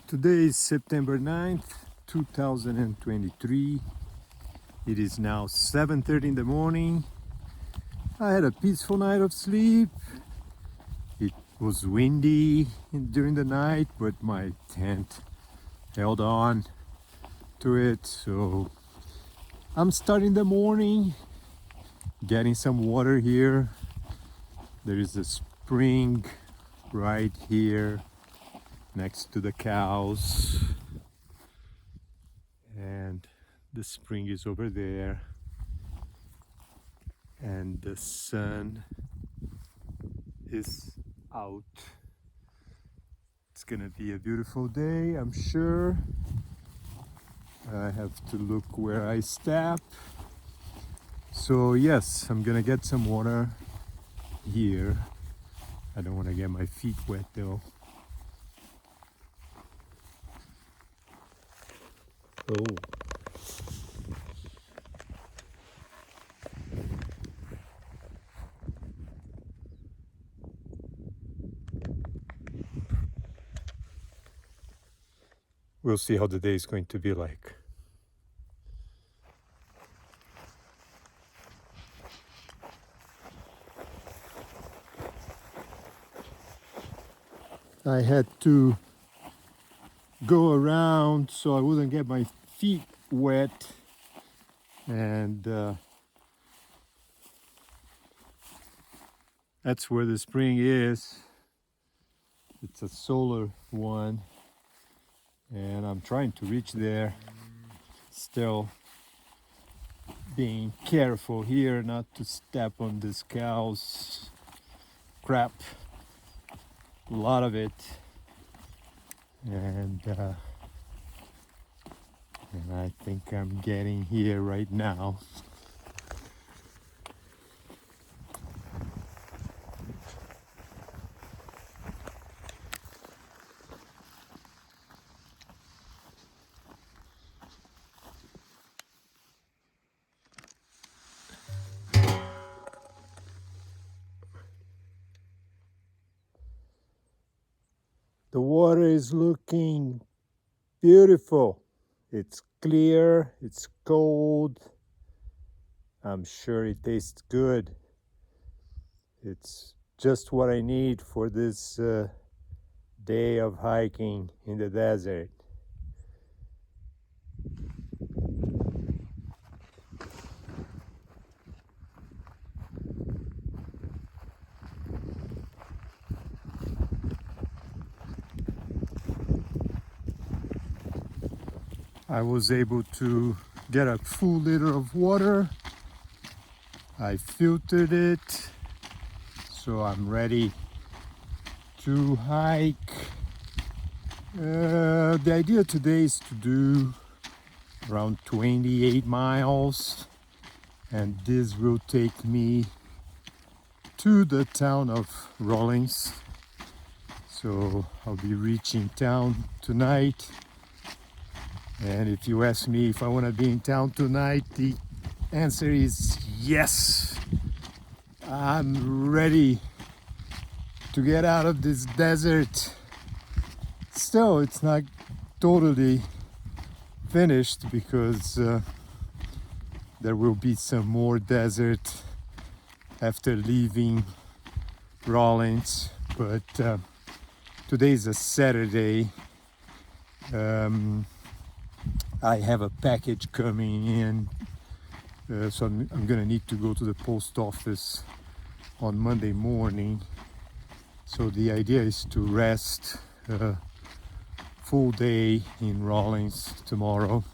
Today is September 9th, 2023. It is now 7:30 in the morning. I had a peaceful night of sleep. It was windy during the night, but my tent held on to it. So I'm starting the morning, getting some water here. There is a spring right here next to the cows, and the spring is over there, and the sun is out. It's gonna be a beautiful day, I'm sure. I have to look where I step. So yes, I'm gonna get some water here. I don't want to get my feet wet though. Oh. We'll see how the day is going to be like. I had to go around so I wouldn't get my feet wet, and that's where the spring is. It's a solar one, and I'm trying to reach there, still being careful here not to step on this cow's crap, a lot of it, and I think I'm getting here right now. The water is looking beautiful. It's clear, it's cold. I'm sure it tastes good. It's just what I need for this day of hiking in the desert. I was able to get a full liter of water. I filtered it, so I'm ready to hike. The idea today is to do around 28 miles, and this will take me to the town of Rawlins. So I'll be reaching town tonight. And if you ask me if I want to be in town tonight, the answer is yes. I'm ready to get out of this desert. Still, it's not totally finished because there will be some more desert after leaving Rawlins. But today is a Saturday. I have a package coming in, so I'm gonna need to go to the post office on Monday morning. So the idea is to rest full day in Rawlins tomorrow,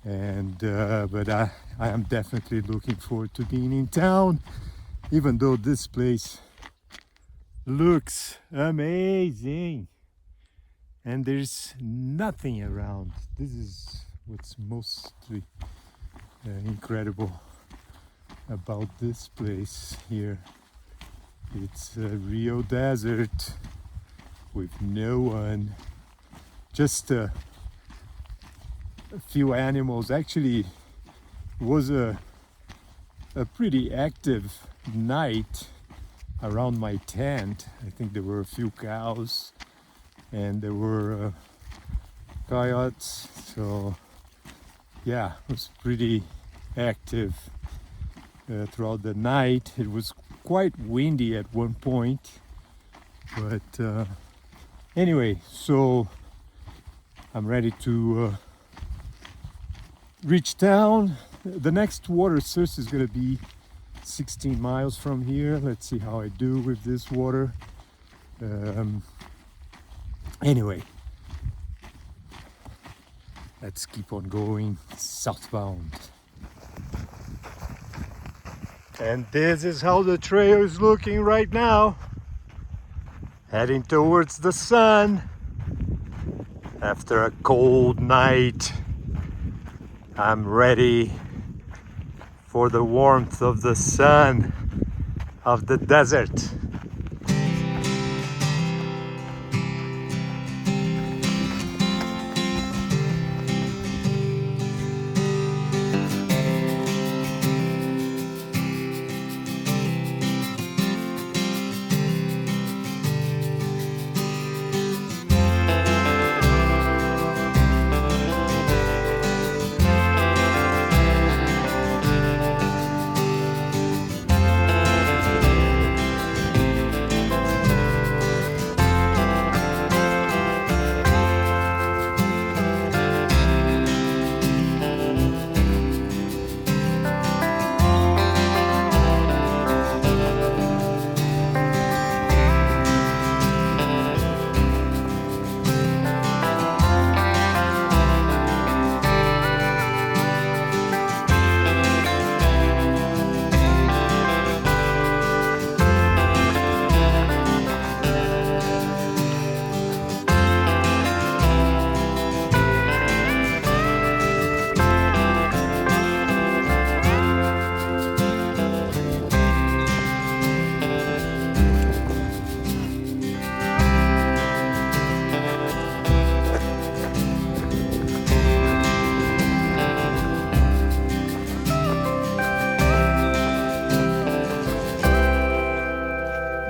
and but I am definitely looking forward to being in town, even though this place looks amazing. And there's nothing around. This is what's mostly incredible about this place here. It's a real desert with no one, just a few animals. Actually, it was a pretty active night around my tent. I think there were a few cows, and there were coyotes. So yeah, it was pretty active throughout the night. It was quite windy at one point, but anyway, so I'm ready to reach town. The next water source is going to be 16 miles from here. Let's see how I do with this water. Anyway, let's keep on going southbound. And this is how the trail is looking right now. Heading towards the sun. After a cold night, I'm ready for the warmth of the sun of the desert.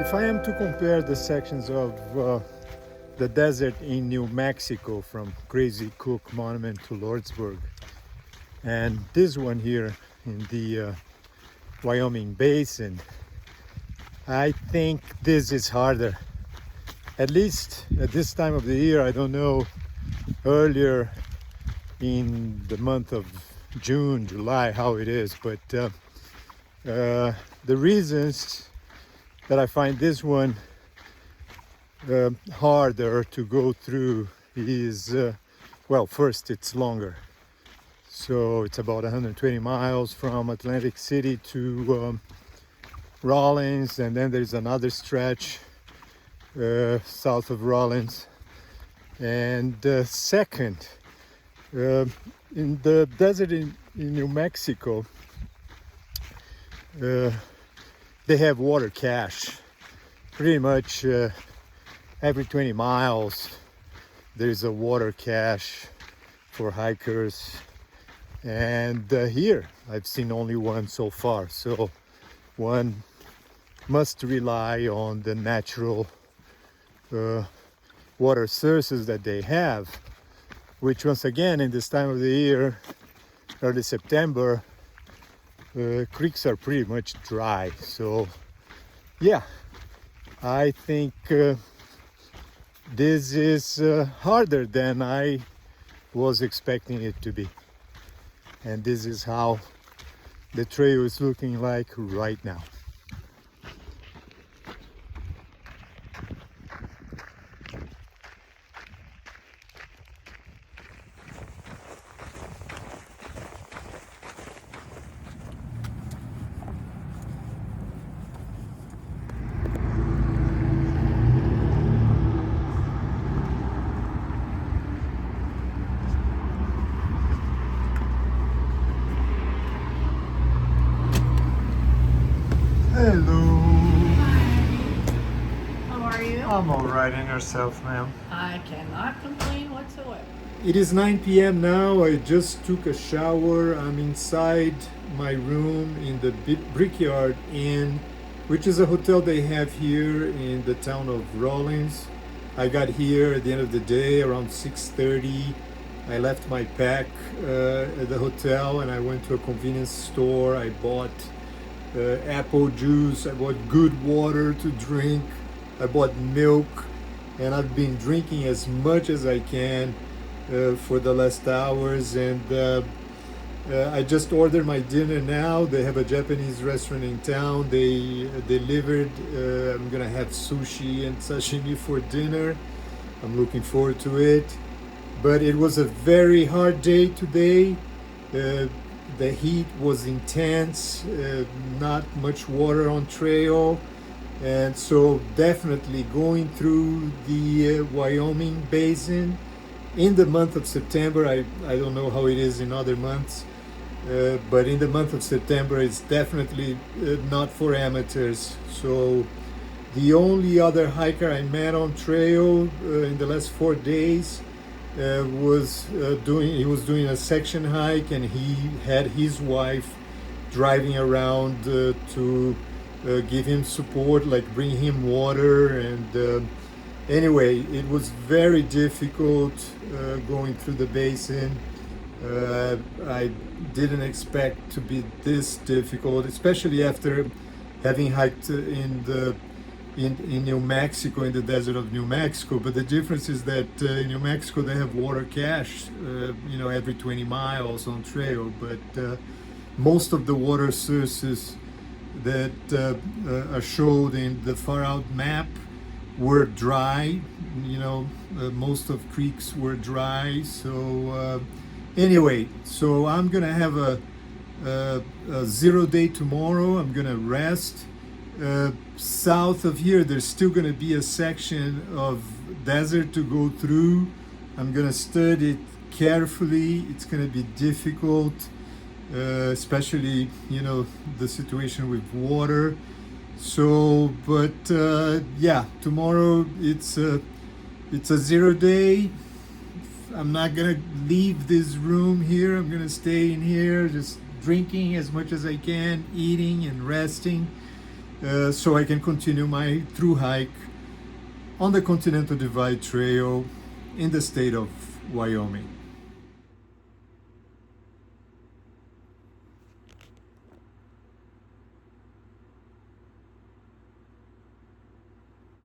If I am to compare the sections of the desert in New Mexico from Crazy Cook Monument to Lordsburg and this one here in the Wyoming Basin, I think this is harder. At least at this time of the year. I don't know earlier in the month of June, July how it is, but the reasons that I find this one harder to go through is, well, first it's longer. So it's about 120 miles from Atlantic City to Rawlins, and then there's another stretch south of Rawlins. And second, in the desert in New Mexico, they have water cache. Pretty much every 20 miles there's a water cache for hikers, and here I've seen only one so far. So one must rely on the natural water sources that they have, which once again in this time of the year, early September, creeks are pretty much dry. So yeah, I think this is harder than I was expecting it to be, and this is how the trail is looking like right now. Hello. How are you? I'm alright, and yourself, ma'am? I cannot complain whatsoever. It is 9 p.m. now. I just took a shower. I'm inside my room in the Brickyard Inn, which is a hotel they have here in the town of Rawlins. I got here at the end of the day around 6:30. I left my pack at the hotel and I went to a convenience store. I bought apple juice, I bought good water to drink, I bought milk, and I've been drinking as much as I can for the last hours. And I just ordered my dinner now. They have a Japanese restaurant in town. They delivered. I'm gonna have sushi and sashimi for dinner. I'm looking forward to it. But it was a very hard day today. The heat was intense, not much water on trail. And so definitely going through the Wyoming basin in the month of September. I don't know how it is in other months, but in the month of September it's definitely not for amateurs. So the only other hiker I met on trail in the last 4 days was doing a section hike, and he had his wife driving around to give him support, like bring him water. And anyway, it was very difficult going through the basin. I didn't expect to be this difficult, especially after having hiked in New Mexico, in the desert of New Mexico. But the difference is that in New Mexico they have water cache, every 20 miles on trail. But most of the water sources that are showed in the far out map were dry. Most of creeks were dry. So anyway, so I'm gonna have a 0 day tomorrow. I'm gonna rest. South of here there's still going to be a section of desert to go through. I'm going to study it carefully. It's going to be difficult, especially the situation with water. So but yeah, tomorrow it's a 0 day. I'm not going to leave this room here. I'm going to stay in here just drinking as much as I can, eating and resting, so I can continue my through hike on the Continental Divide Trail in the state of Wyoming.